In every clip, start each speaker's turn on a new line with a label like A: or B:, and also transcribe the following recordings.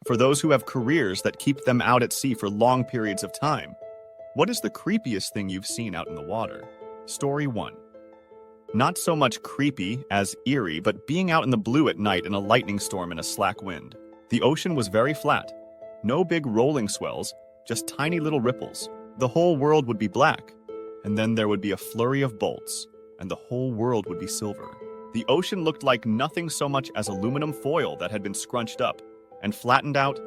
A: for those who have careers that keep them out at sea for long periods of time. What is the creepiest thing you've seen out in the water? Story 1. Not so much creepy as eerie, but being out in the blue at night in a lightning storm and a slack wind. The ocean was very flat. No big rolling swells, just tiny little ripples. The whole world would be black, and then there would be a flurry of bolts, and the whole world would be silver. The ocean looked like nothing so much as aluminum foil that had been scrunched up and flattened out.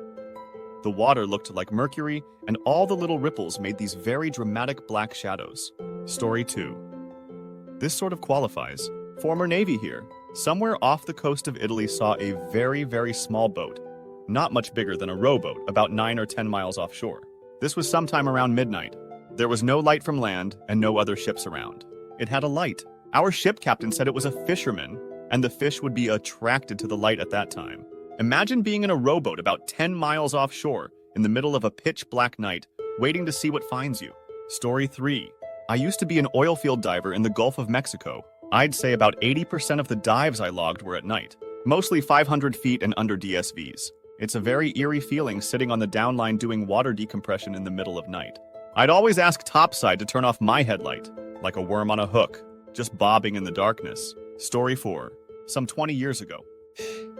A: The water looked like mercury, and all the little ripples made these very dramatic black shadows. Story 2. This sort of qualifies. Former Navy here. Somewhere off the coast of Italy saw a very, very small boat. Not much bigger than a rowboat, about 9 or 10 miles offshore. This was sometime around midnight. There was no light from land and no other ships around. It had a light. Our ship captain said it was a fisherman, and the fish would be attracted to the light at that time. Imagine being in a rowboat about 10 miles offshore, in the middle of a pitch-black night, waiting to see what finds you. Story 3. I used to be an oil field diver in the Gulf of Mexico. I'd say about 80% of the dives I logged were at night, mostly 500 feet and under DSVs. It's a very eerie feeling sitting on the downline doing water decompression in the middle of night. I'd always ask topside to turn off my headlight, like a worm on a hook, just bobbing in the darkness. Story 4. Some 20 years ago.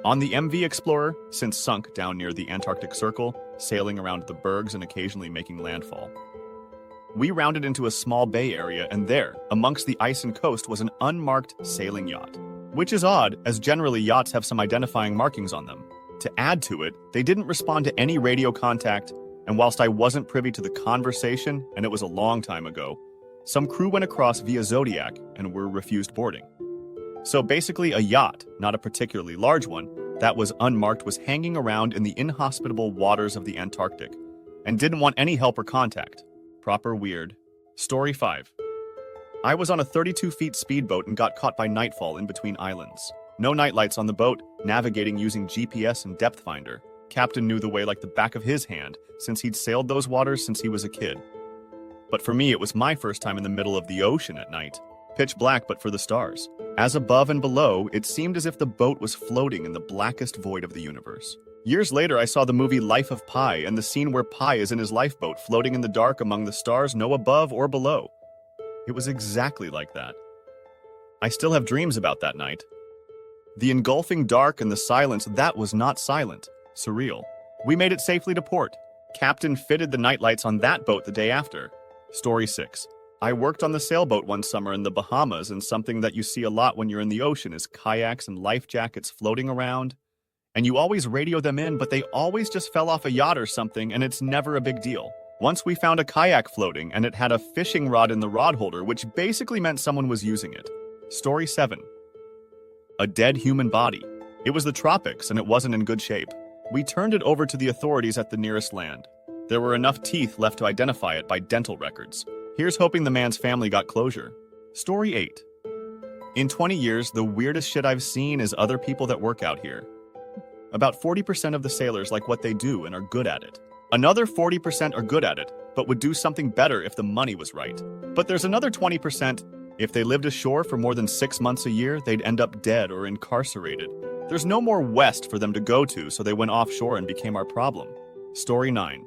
A: On the MV Explorer, since sunk down near the Antarctic Circle, sailing around the bergs and occasionally making landfall. We rounded into a small bay area, and there, amongst the ice and coast, was an unmarked sailing yacht. Which is odd, as generally yachts have some identifying markings on them. To add to it, they didn't respond to any radio contact, and whilst I wasn't privy to the conversation, and it was a long time ago, some crew went across via Zodiac and were refused boarding. So basically a yacht, not a particularly large one, that was unmarked was hanging around in the inhospitable waters of the Antarctic, and didn't want any help or contact. Proper weird. Story 5. I was on a 32-feet speedboat and got caught by nightfall in between islands. No nightlights on the boat, navigating using GPS and depth finder. Captain knew the way like the back of his hand, since he'd sailed those waters since he was a kid. But for me, it was my first time in the middle of the ocean at night. Pitch black but for the stars. As above and below, it seemed as if the boat was floating in the blackest void of the universe. Years later, I saw the movie Life of Pi and the scene where Pi is in his lifeboat floating in the dark among the stars, no above or below. It was exactly like that. I still have dreams about that night. The engulfing dark and the silence, that was not silent. Surreal. We made it safely to port. Captain fitted the nightlights on that boat the day after. Story 6. I worked on the sailboat one summer in the Bahamas, and something that you see a lot when you're in the ocean is kayaks and life jackets floating around. And you always radio them in, but they always just fell off a yacht or something, and it's never a big deal. Once we found a kayak floating, and it had a fishing rod in the rod holder, which basically meant someone was using it. Story 7. A dead human body. It was the tropics, and it wasn't in good shape. We turned it over to the authorities at the nearest land. There were enough teeth left to identify it by dental records. Here's hoping the man's family got closure. Story 8. In 20 years, the weirdest shit I've seen is other people that work out here. About 40% of the sailors like what they do and are good at it. Another 40% are good at it, but would do something better if the money was right. But there's another 20%, if they lived ashore for more than 6 months a year, they'd end up dead or incarcerated. There's no more west for them to go to, so they went offshore and became our problem. Story 9.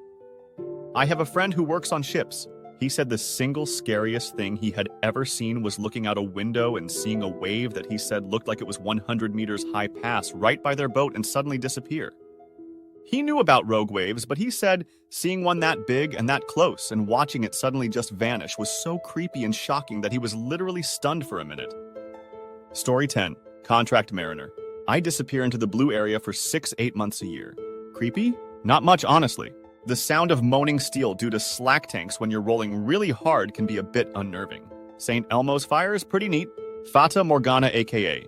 A: I have a friend who works on ships. He said the single scariest thing he had ever seen was looking out a window and seeing a wave that he said looked like it was 100 meters high pass right by their boat and suddenly disappear. He knew about rogue waves, but he said seeing one that big and that close and watching it suddenly just vanish was so creepy and shocking that he was literally stunned for a minute. Story 10. Contract Mariner. I disappear into the blue area for 6-8 months a year. Creepy? Not much, honestly. The sound of moaning steel due to slack tanks when you're rolling really hard can be a bit unnerving. St. Elmo's fire is pretty neat. Fata Morgana aka.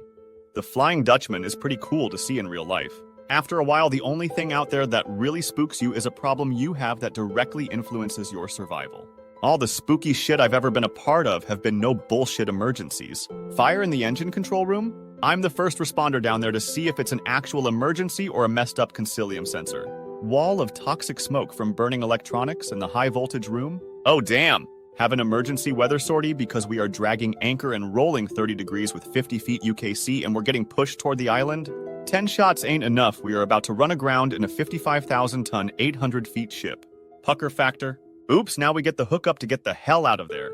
A: The Flying Dutchman is pretty cool to see in real life. After a while, the only thing out there that really spooks you is a problem you have that directly influences your survival. All the spooky shit I've ever been a part of have been no bullshit emergencies. Fire in the engine control room? I'm the first responder down there to see if it's an actual emergency or a messed up concilium sensor. Wall of toxic smoke from burning electronics in the high voltage room? Oh damn! Have an emergency weather sortie because we are dragging anchor and rolling 30 degrees with 50 feet UKC and we're getting pushed toward the island? 10 shots ain't enough. We are about to run aground in a 55,000-ton, 800-feet ship. Pucker factor. Oops, now we get the hookup to get the hell out of there.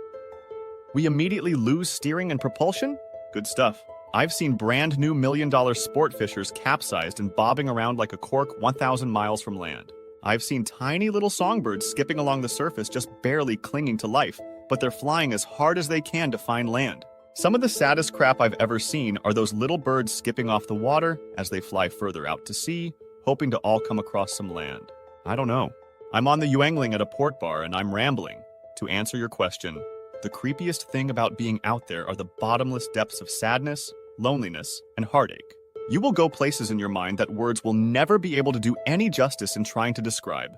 A: We immediately lose steering and propulsion? Good stuff. I've seen brand new million-dollar sport fishers capsized and bobbing around like a cork 1,000 miles from land. I've seen tiny little songbirds skipping along the surface just barely clinging to life, but they're flying as hard as they can to find land. Some of the saddest crap I've ever seen are those little birds skipping off the water as they fly further out to sea, hoping to all come across some land. I don't know. I'm on the Yuengling at a port bar and I'm rambling. To answer your question, the creepiest thing about being out there are the bottomless depths of sadness, loneliness, and heartache. You will go places in your mind that words will never be able to do any justice in trying to describe.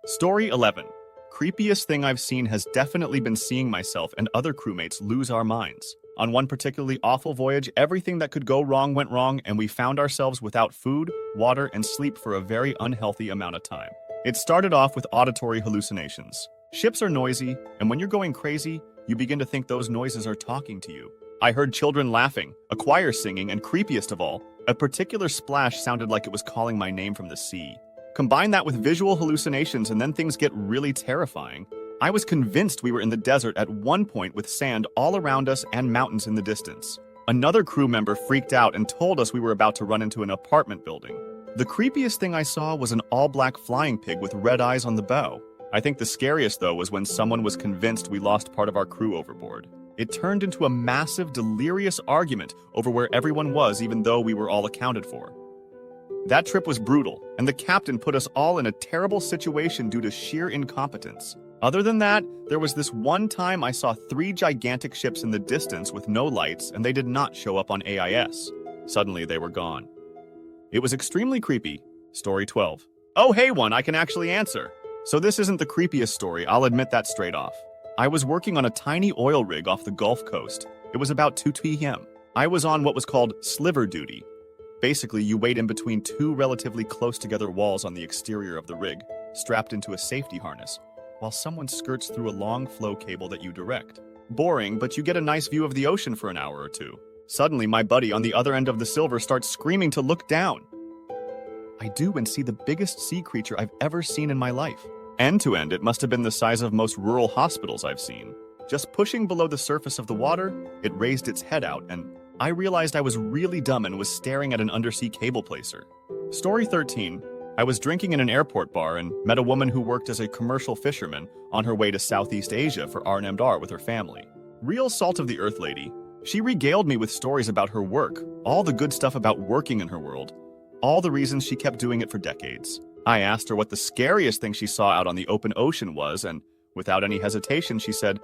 A: Story 11. Creepiest thing I've seen has definitely been seeing myself and other crewmates lose our minds. On one particularly awful voyage, everything that could go wrong went wrong, and we found ourselves without food, water, and sleep for a very unhealthy amount of time. It started off with auditory hallucinations. Ships are noisy, and when you're going crazy, you begin to think those noises are talking to you. I heard children laughing, a choir singing, and creepiest of all, a particular splash sounded like it was calling my name from the sea. Combine that with visual hallucinations and then things get really terrifying. I was convinced we were in the desert at one point with sand all around us and mountains in the distance. Another crew member freaked out and told us we were about to run into an apartment building. The creepiest thing I saw was an all-black flying pig with red eyes on the bow. I think the scariest, though, was when someone was convinced we lost part of our crew overboard. It turned into a massive, delirious argument over where everyone was, even though we were all accounted for. That trip was brutal, and the captain put us all in a terrible situation due to sheer incompetence. Other than that, there was this one time I saw 3 gigantic ships in the distance with no lights, and they did not show up on AIS. Suddenly, they were gone. It was extremely creepy. Story 12. Oh, hey, one I can actually answer. So this isn't the creepiest story, I'll admit that straight off. I was working on a tiny oil rig off the Gulf Coast. It was about 2 p.m. I was on what was called sliver duty. Basically, you wait in between 2 relatively close-together walls on the exterior of the rig, strapped into a safety harness, while someone skirts through a long flow cable that you direct. Boring, but you get a nice view of the ocean for an hour or two. Suddenly, my buddy on the other end of the silver starts screaming to look down. I do and see the biggest sea creature I've ever seen in my life. End to end, it must have been the size of most rural hospitals I've seen. Just pushing below the surface of the water, it raised its head out, and I realized I was really dumb and was staring at an undersea cable placer. Story 13. I was drinking in an airport bar and met a woman who worked as a commercial fisherman on her way to Southeast Asia for R&R with her family. Real salt-of-the-earth lady. She regaled me with stories about her work, all the good stuff about working in her world, all the reasons she kept doing it for decades. I asked her what the scariest thing she saw out on the open ocean was, and without any hesitation, she said,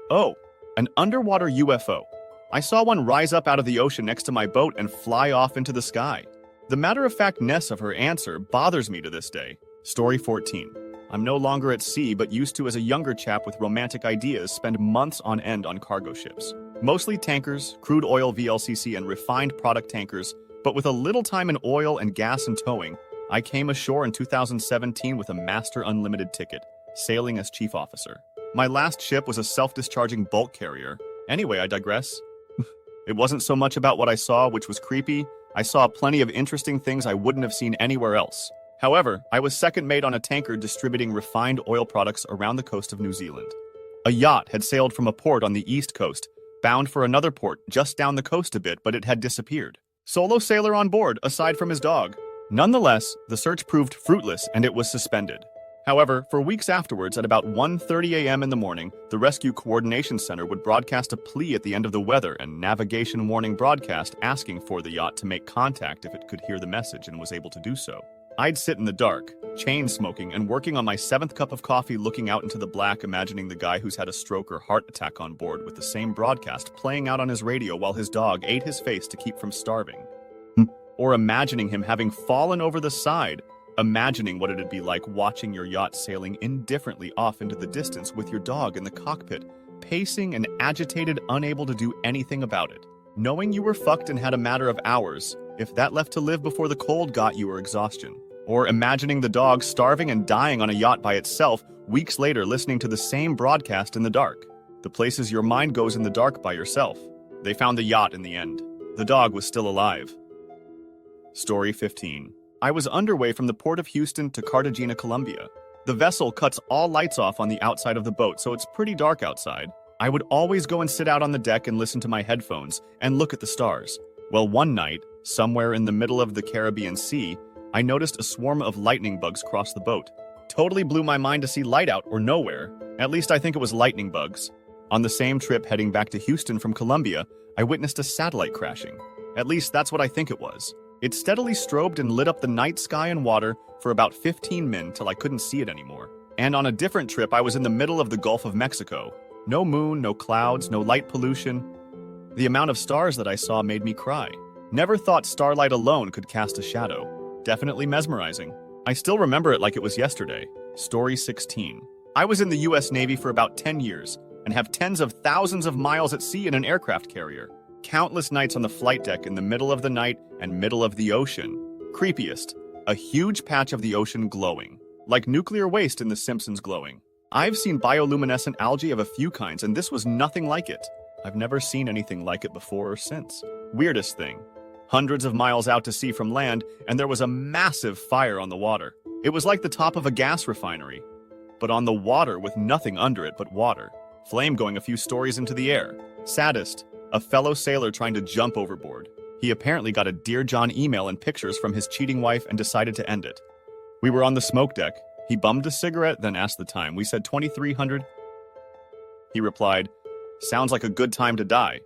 A: "Oh, an underwater UFO. I saw one rise up out of the ocean next to my boat and fly off into the sky." The matter-of-factness of her answer bothers me to this day. Story 14. I'm no longer at sea, but used to, as a younger chap with romantic ideas, spend months on end on cargo ships. Mostly tankers, crude oil VLCC, and refined product tankers, but with a little time in oil and gas and towing, I came ashore in 2017 with a Master Unlimited ticket, sailing as chief officer. My last ship was a self-discharging bulk carrier. Anyway, I digress. It wasn't so much about what I saw, which was creepy. I saw plenty of interesting things I wouldn't have seen anywhere else. However, I was second mate on a tanker distributing refined oil products around the coast of New Zealand. A yacht had sailed from a port on the east coast, bound for another port just down the coast a bit, but it had disappeared. Solo sailor on board, aside from his dog. Nonetheless, the search proved fruitless and it was suspended. However, for weeks afterwards, at about 1:30 a.m. in the morning, the Rescue Coordination Center would broadcast a plea at the end of the weather and navigation warning broadcast asking for the yacht to make contact if it could hear the message and was able to do so. I'd sit in the dark, chain smoking, and working on my 7th cup of coffee, looking out into the black, imagining the guy who's had a stroke or heart attack on board with the same broadcast playing out on his radio while his dog ate his face to keep from starving. Or imagining him having fallen over the side, imagining what it'd be like watching your yacht sailing indifferently off into the distance with your dog in the cockpit, pacing and agitated, unable to do anything about it. Knowing you were fucked and had a matter of hours, if that left to live before the cold got you or exhaustion. Or imagining the dog starving and dying on a yacht by itself, weeks later listening to the same broadcast in the dark. The places your mind goes in the dark by yourself. They found the yacht in the end. The dog was still alive. Story 15. I was underway from the port of Houston to Cartagena, Colombia. The vessel cuts all lights off on the outside of the boat, so it's pretty dark outside. I would always go and sit out on the deck and listen to my headphones and look at the stars. Well, one night, somewhere in the middle of the Caribbean Sea, I noticed a swarm of lightning bugs cross the boat. Totally blew my mind to see light out or nowhere. At least I think it was lightning bugs. On the same trip heading back to Houston from Colombia, I witnessed a satellite crashing. At least that's what I think it was. It steadily strobed and lit up the night sky and water for about 15 min till I couldn't see it anymore. And on a different trip, I was in the middle of the Gulf of Mexico. No moon, no clouds, no light pollution. The amount of stars that I saw made me cry. Never thought starlight alone could cast a shadow. Definitely mesmerizing. I still remember it like it was yesterday. Story 16. I was in the US Navy for about 10 years and have tens of thousands of miles at sea in an aircraft carrier. Countless nights on the flight deck in the middle of the night and middle of the ocean. Creepiest. A huge patch of the ocean glowing. Like nuclear waste in The Simpsons glowing. I've seen bioluminescent algae of a few kinds, and this was nothing like it. I've never seen anything like it before or since. Weirdest thing. Hundreds of miles out to sea from land, and there was a massive fire on the water. It was like the top of a gas refinery, but on the water with nothing under it but water. Flame going a few stories into the air. Saddest. A fellow sailor trying to jump overboard. He apparently got a Dear John email and pictures from his cheating wife and decided to end it. We were on the smoke deck. He bummed a cigarette, then asked the time. We said 2300. He replied, "Sounds like a good time to die."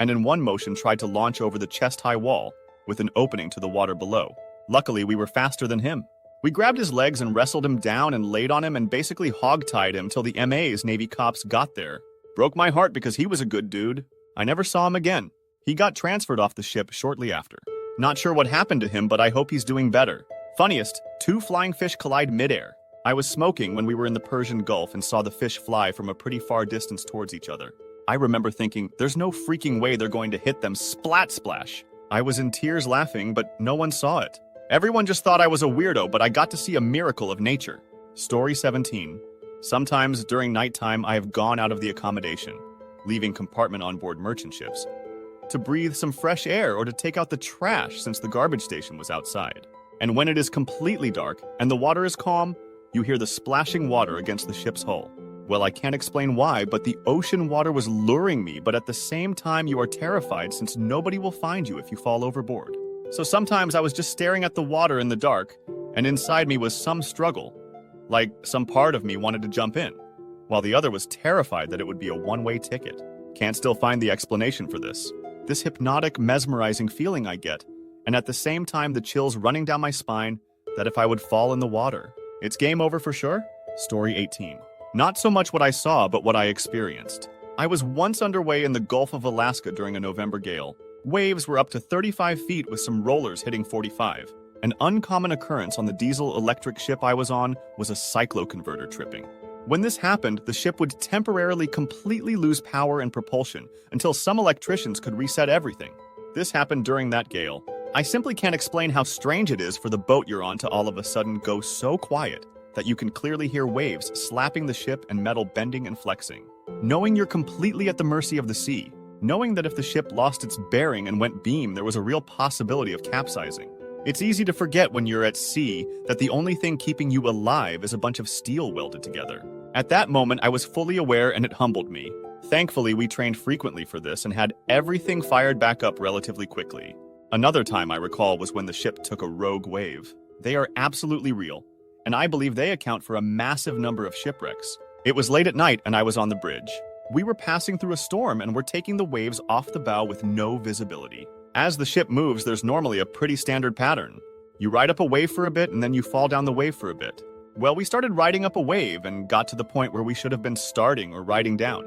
A: And in one motion tried to launch over the chest-high wall with an opening to the water below. Luckily, we were faster than him. We grabbed his legs and wrestled him down and laid on him and basically hog-tied him till the MA's Navy cops got there. Broke my heart because he was a good dude. I never saw him again. He got transferred off the ship shortly after. Not sure what happened to him, but I hope he's doing better. Funniest, 2 flying fish collide midair. I was smoking when we were in the Persian Gulf and saw the fish fly from a pretty far distance towards each other. I remember thinking, there's no freaking way they're going to hit them, splat splash. I was in tears laughing, but no one saw it. Everyone just thought I was a weirdo, but I got to see a miracle of nature. Story 17. Sometimes during nighttime, I have gone out of the accommodation, leaving compartment on board merchant ships, to breathe some fresh air or to take out the trash since the garbage station was outside. And when it is completely dark and the water is calm, you hear the splashing water against the ship's hull. Well, I can't explain why, but the ocean water was luring me, but at the same time you are terrified since nobody will find you if you fall overboard. So sometimes I was just staring at the water in the dark, and inside me was some struggle, like some part of me wanted to jump in, while the other was terrified that it would be a one-way ticket. Can't still find the explanation for this. This hypnotic, mesmerizing feeling I get, and at the same time the chills running down my spine that if I would fall in the water. It's game over for sure? Story 18. Not so much what I saw, but what I experienced. I was once underway in the Gulf of Alaska during a November gale. Waves were up to 35 feet with some rollers hitting 45. An uncommon occurrence on the diesel-electric ship I was on was a cycloconverter tripping. When this happened, the ship would temporarily completely lose power and propulsion until some electricians could reset everything. This happened during that gale. I simply can't explain how strange it is for the boat you're on to all of a sudden go so quiet that you can clearly hear waves slapping the ship and metal bending and flexing. Knowing you're completely at the mercy of the sea, knowing that if the ship lost its bearing and went beam, there was a real possibility of capsizing. It's easy to forget when you're at sea that the only thing keeping you alive is a bunch of steel welded together. At that moment, I was fully aware and it humbled me. Thankfully, we trained frequently for this and had everything fired back up relatively quickly. Another time I recall was when the ship took a rogue wave. They are absolutely real, and I believe they account for a massive number of shipwrecks. It was late at night and I was on the bridge. We were passing through a storm and were taking the waves off the bow with no visibility. As the ship moves, there's normally a pretty standard pattern. You ride up a wave for a bit and then you fall down the wave for a bit. Well, we started riding up a wave and got to the point where we should have been starting or riding down.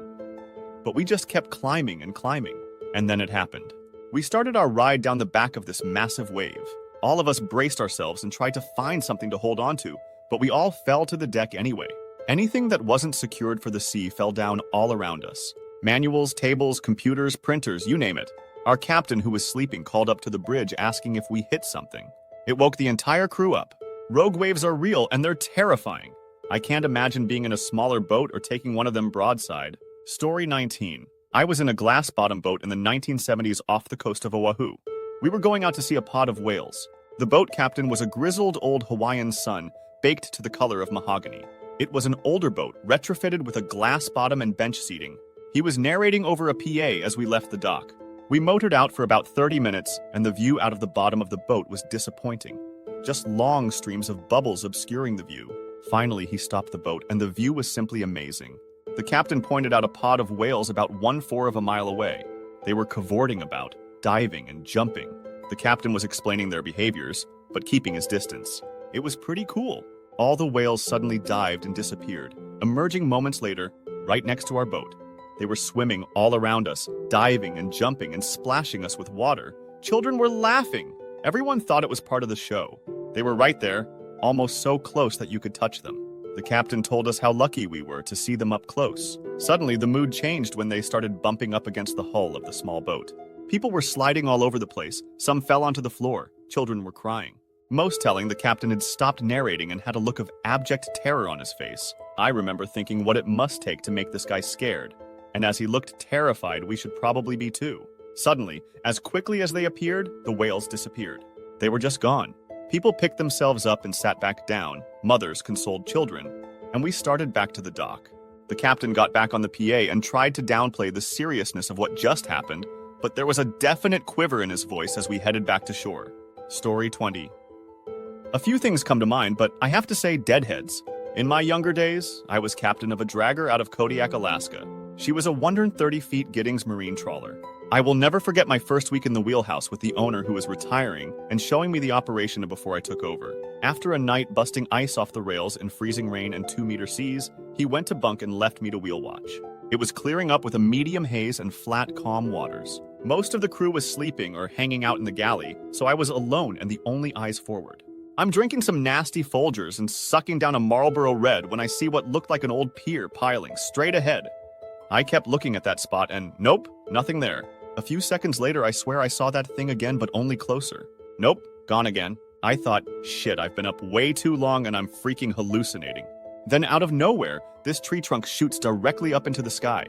A: But we just kept climbing and climbing, and then it happened. We started our ride down the back of this massive wave. All of us braced ourselves and tried to find something to hold on to, but we all fell to the deck anyway. Anything that wasn't secured for the sea fell down all around us. Manuals, tables, computers, printers, you name it. Our captain, who was sleeping, called up to the bridge asking if we hit something. It woke the entire crew up. Rogue waves are real and they're terrifying. I can't imagine being in a smaller boat or taking one of them broadside. Story 19. I was in a glass-bottom boat in the 1970s off the coast of Oahu. We were going out to see a pod of whales. The boat captain was a grizzled old Hawaiian sun, baked to the color of mahogany. It was an older boat, retrofitted with a glass bottom and bench seating. He was narrating over a PA as we left the dock. We motored out for about 30 minutes, and the view out of the bottom of the boat was disappointing. Just long streams of bubbles obscuring the view. Finally, he stopped the boat, and the view was simply amazing. The captain pointed out a pod of whales about 1/4 of a mile away. They were cavorting about, diving and jumping. The captain was explaining their behaviors, but keeping his distance. It was pretty cool. All the whales suddenly dived and disappeared, emerging moments later, right next to our boat. They were swimming all around us, diving and jumping and splashing us with water. Children were laughing. Everyone thought it was part of the show. They were right there, almost so close that you could touch them. The captain told us how lucky we were to see them up close. Suddenly, the mood changed when they started bumping up against the hull of the small boat. People were sliding all over the place. Some fell onto the floor. Children were crying. Most telling, the captain had stopped narrating and had a look of abject terror on his face. I remember thinking what it must take to make this guy scared. And as he looked terrified, we should probably be too. Suddenly, as quickly as they appeared, the whales disappeared. They were just gone. People picked themselves up and sat back down. Mothers consoled children. And we started back to the dock. The captain got back on the PA and tried to downplay the seriousness of what just happened, but there was a definite quiver in his voice as we headed back to shore. Story 20. A few things come to mind, but I have to say deadheads. In my younger days, I was captain of a dragger out of Kodiak, Alaska. She was a 130-feet Giddings marine trawler. I will never forget my first week in the wheelhouse with the owner who was retiring and showing me the operation before I took over. After a night busting ice off the rails in freezing rain and 2-meter seas, he went to bunk and left me to wheel watch. It was clearing up with a medium haze and flat, calm waters. Most of the crew was sleeping or hanging out in the galley, so I was alone and the only eyes forward. I'm drinking some nasty Folgers and sucking down a Marlboro Red when I see what looked like an old pier piling straight ahead. I kept looking at that spot and nope, nothing there. A few seconds later, I swear I saw that thing again, but only closer. Nope, gone again. I thought, shit, I've been up way too long and I'm freaking hallucinating. Then out of nowhere, this tree trunk shoots directly up into the sky.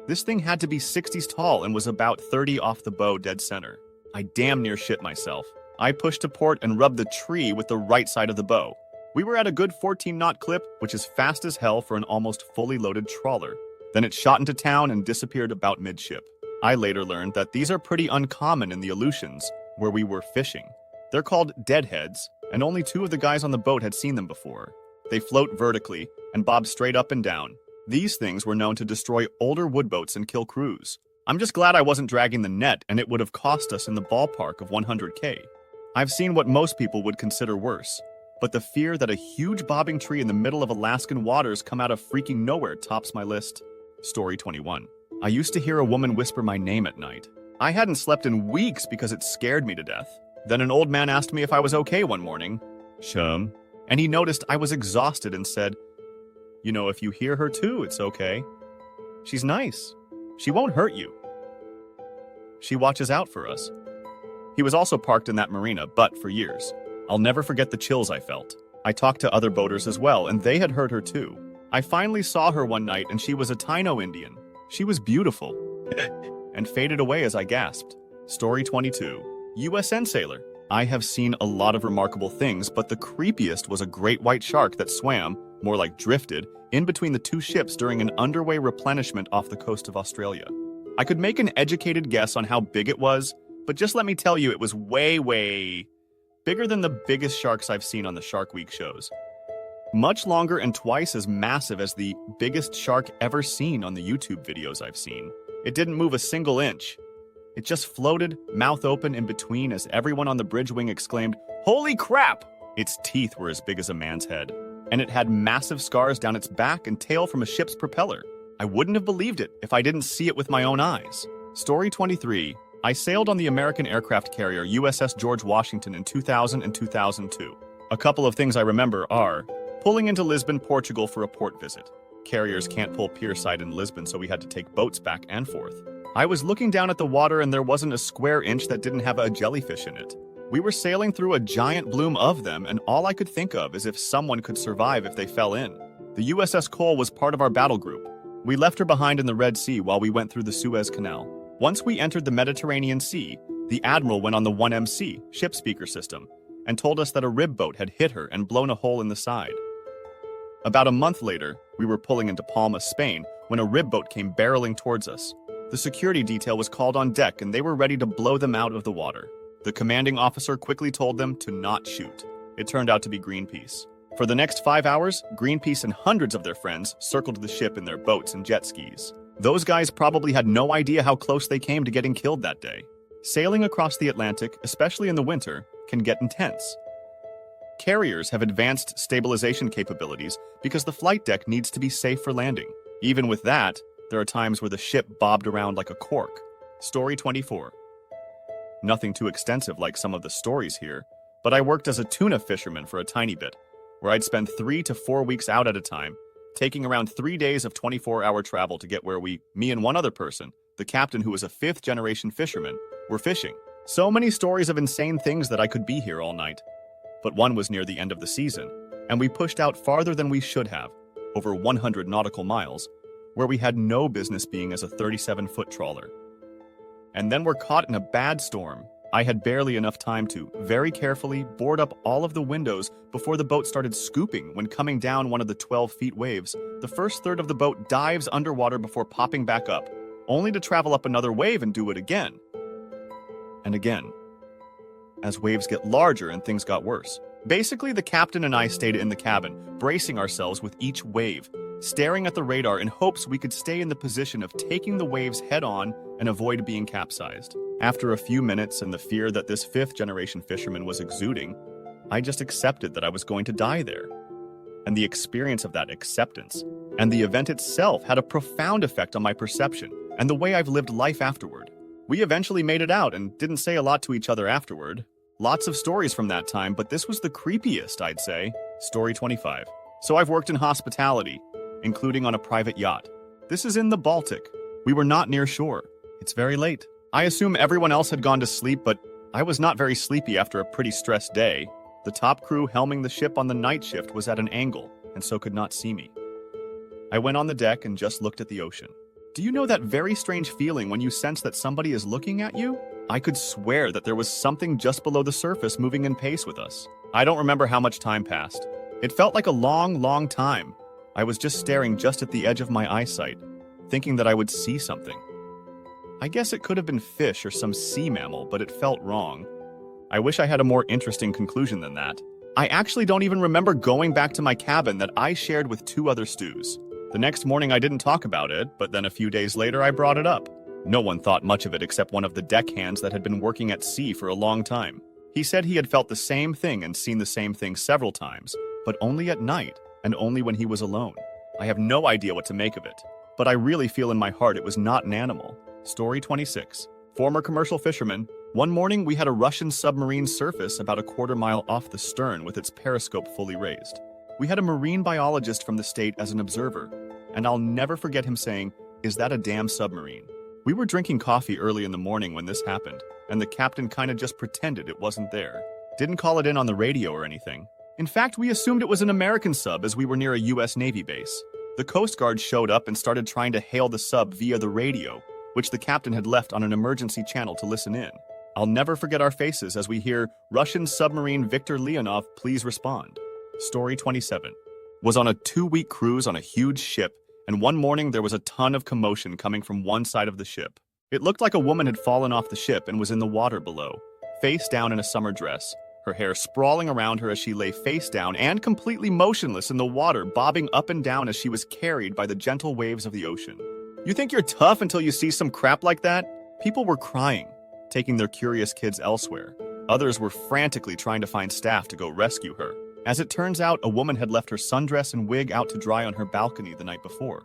A: This thing had to be 60s tall and was about 30 off the bow dead center. I damn near shit myself. I pushed to port and rubbed the tree with the right side of the bow. We were at a good 14-knot clip, which is fast as hell for an almost fully loaded trawler. Then it shot into town and disappeared about midship. I later learned that these are pretty uncommon in the Aleutians, where we were fishing. They're called deadheads, and only 2 of the guys on the boat had seen them before. They float vertically and bob straight up and down. These things were known to destroy older woodboats and kill crews. I'm just glad I wasn't dragging the net, and it would have cost us in the ballpark of $100K. I've seen what most people would consider worse, but the fear that a huge bobbing tree in the middle of Alaskan waters come out of freaking nowhere tops my list. Story 21. I used to hear a woman whisper my name at night. I hadn't slept in weeks because it scared me to death. Then an old man asked me if I was okay one morning. Shum. And he noticed I was exhausted and said, "You know, if you hear her too, it's okay. She's nice. She won't hurt you. She watches out for us." He was also parked in that marina, but for years. I'll never forget the chills I felt. I talked to other boaters as well, and they had heard her too. I finally saw her one night, and she was a Taino Indian. She was beautiful, and faded away as I gasped. Story 22. USN sailor. I have seen a lot of remarkable things, but the creepiest was a great white shark that swam, more like drifted, in between the 2 ships during an underway replenishment off the coast of Australia. I could make an educated guess on how big it was, but just let me tell you it was way bigger than the biggest sharks I've seen on the Shark Week shows. Much longer and twice as massive as the biggest shark ever seen on the YouTube videos I've seen. It didn't move a single inch. It just floated, mouth open in between as everyone on the bridge wing exclaimed, "Holy crap!" Its teeth were as big as a man's head, and it had massive scars down its back and tail from a ship's propeller. I wouldn't have believed it if I didn't see it with my own eyes. Story 23. I sailed on the American aircraft carrier USS George Washington in 2000 and 2002. A couple of things I remember are pulling into Lisbon, Portugal for a port visit. Carriers can't pull pierside in Lisbon, so we had to take boats back and forth. I was looking down at the water and there wasn't a square inch that didn't have a jellyfish in it. We were sailing through a giant bloom of them, and all I could think of is if someone could survive if they fell in. The USS Cole was part of our battle group. We left her behind in the Red Sea while we went through the Suez Canal. Once we entered the Mediterranean Sea, The admiral went on the 1MC ship speaker system and told us that a rib boat had hit her and blown a hole in the side. About a month later, we were pulling into Palma, Spain, when a rib boat came barreling towards us. The security detail was called on deck and they were ready to blow them out of the water. The commanding officer quickly told them to not shoot. It turned out to be Greenpeace. For the next 5 hours, Greenpeace and hundreds of their friends circled the ship in their boats and jet skis. Those guys probably had no idea how close they came to getting killed that day. Sailing across the Atlantic, especially in the winter, can get intense. Carriers have advanced stabilization capabilities because the flight deck needs to be safe for landing. Even with that, there are times where the ship bobbed around like a cork. Story 24. Nothing too extensive like some of the stories here, but I worked as a tuna fisherman for a tiny bit, where I'd spend 3 to 4 weeks out at a time, taking around 3 days of 24-hour travel to get where me and one other person, the captain who was a 5th-generation fisherman, were fishing. So many stories of insane things that I could be here all night. But one was near the end of the season, and we pushed out farther than we should have, over 100 nautical miles, where we had no business being as a 37-foot trawler. And then we're caught in a bad storm. I had barely enough time to, very carefully, board up all of the windows before the boat started scooping when coming down one of the 12-feet waves. The first third of the boat dives underwater before popping back up, only to travel up another wave and do it again. And again. As waves get larger and things got worse. Basically, the captain and I stayed in the cabin, bracing ourselves with each wave, staring at the radar in hopes we could stay in the position of taking the waves head-on and avoid being capsized. After a few minutes and the fear that this 5th-generation fisherman was exuding, I just accepted that I was going to die there. And the experience of that acceptance and the event itself had a profound effect on my perception and the way I've lived life afterward. We eventually made it out and didn't say a lot to each other afterward. Lots of stories from that time, but this was the creepiest, I'd say. Story 25. So I've worked in hospitality, including on a private yacht. This is in the Baltic. We were not near shore. It's very late. I assume everyone else had gone to sleep, but I was not very sleepy after a pretty stressed day. The top crew helming the ship on the night shift was at an angle, and so could not see me. I went on the deck and just looked at the ocean. Do you know that very strange feeling when you sense that somebody is looking at you? I could swear that there was something just below the surface moving in pace with us. I don't remember how much time passed. It felt like a long, long time. I was just staring just at the edge of my eyesight, thinking that I would see something. I guess it could have been fish or some sea mammal, but it felt wrong. I wish I had a more interesting conclusion than that. I actually don't even remember going back to my cabin that I shared with 2 other stews. The next morning I didn't talk about it, but then a few days later I brought it up. No one thought much of it except one of the deckhands that had been working at sea for a long time. He said he had felt the same thing and seen the same thing several times, but only at night, and only when he was alone. I have no idea what to make of it, but I really feel in my heart it was not an animal. Story 26. Former commercial fisherman. One morning we had a Russian submarine surface about a quarter-mile off the stern with its periscope fully raised. We had a marine biologist from the state as an observer, and I'll never forget him saying, "Is that a damn submarine?" We were drinking coffee early in the morning when this happened, and the captain kinda just pretended it wasn't there. Didn't call it in on the radio or anything. In fact, we assumed it was an American sub as we were near a US Navy base. The Coast Guard showed up and started trying to hail the sub via the radio, which the captain had left on an emergency channel to listen in. I'll never forget our faces as we hear, "Russian submarine Viktor Leonov, please respond." Story 27. Was on a 2-week cruise on a huge ship, and one morning there was a ton of commotion coming from one side of the ship. It looked like a woman had fallen off the ship and was in the water below, face down in a summer dress, her hair sprawling around her as she lay face down and completely motionless in the water, bobbing up and down as she was carried by the gentle waves of the ocean. You think you're tough until you see some crap like that? People were crying, taking their curious kids elsewhere. Others were frantically trying to find staff to go rescue her. As it turns out, a woman had left her sundress and wig out to dry on her balcony the night before,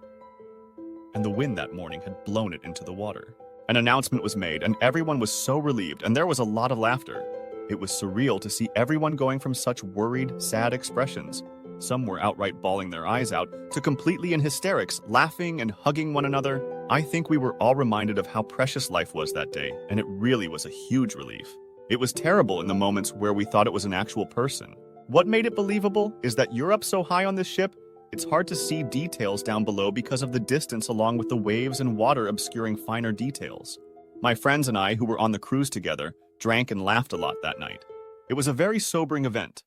A: and the wind that morning had blown it into the water. An announcement was made, and everyone was so relieved, and there was a lot of laughter. It was surreal to see everyone going from such worried, sad expressions. Some were outright bawling their eyes out, to completely in hysterics, laughing and hugging one another. I think we were all reminded of how precious life was that day, and it really was a huge relief. It was terrible in the moments where we thought it was an actual person. What made it believable is that you're up so high on this ship, it's hard to see details down below because of the distance along with the waves and water obscuring finer details. My friends and I, who were on the cruise together, drank and laughed a lot that night. It was a very sobering event.